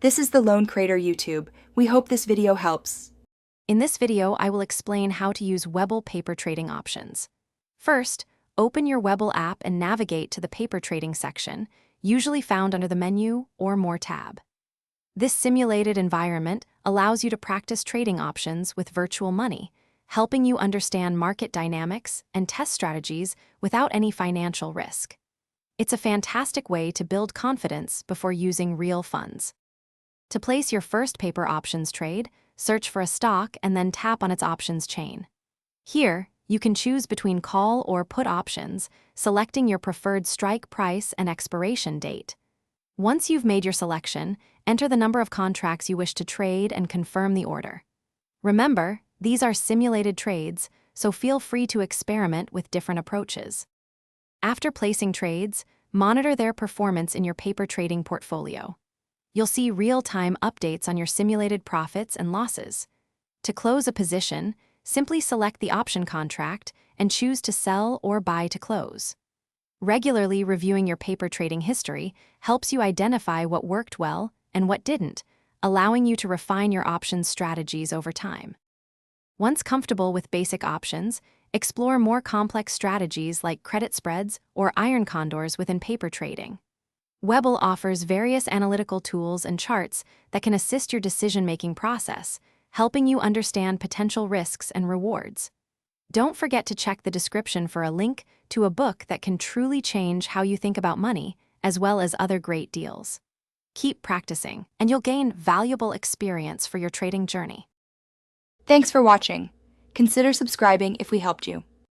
This is the Lone Creator YouTube. We hope this video helps. In this video, I will explain how to use Webull paper trading options. First, open your Webull app and navigate to the paper trading section, usually found under the menu or More tab. This simulated environment allows you to practice trading options with virtual money, helping you understand market dynamics and test strategies without any financial risk. It's a fantastic way to build confidence before using real funds. To place your first paper options trade, search for a stock and then tap on its options chain. Here, you can choose between call or put options, selecting your preferred strike price and expiration date. Once you've made your selection, enter the number of contracts you wish to trade and confirm the order. Remember, these are simulated trades, so feel free to experiment with different approaches. After placing trades, monitor their performance in your paper trading portfolio. You'll see real-time updates on your simulated profits and losses. To close a position, simply select the option contract and choose to sell or buy to close. Regularly reviewing your paper trading history helps you identify what worked well and what didn't, allowing you to refine your options strategies over time. Once comfortable with basic options, explore more complex strategies like credit spreads or iron condors within paper trading. Webull offers various analytical tools and charts that can assist your decision-making process, helping you understand potential risks and rewards. Don't forget to check the description for a link to a book that can truly change how you think about money, as well as other great deals. Keep practicing, and you'll gain valuable experience for your trading journey. Thanks for watching. Consider subscribing if we helped you.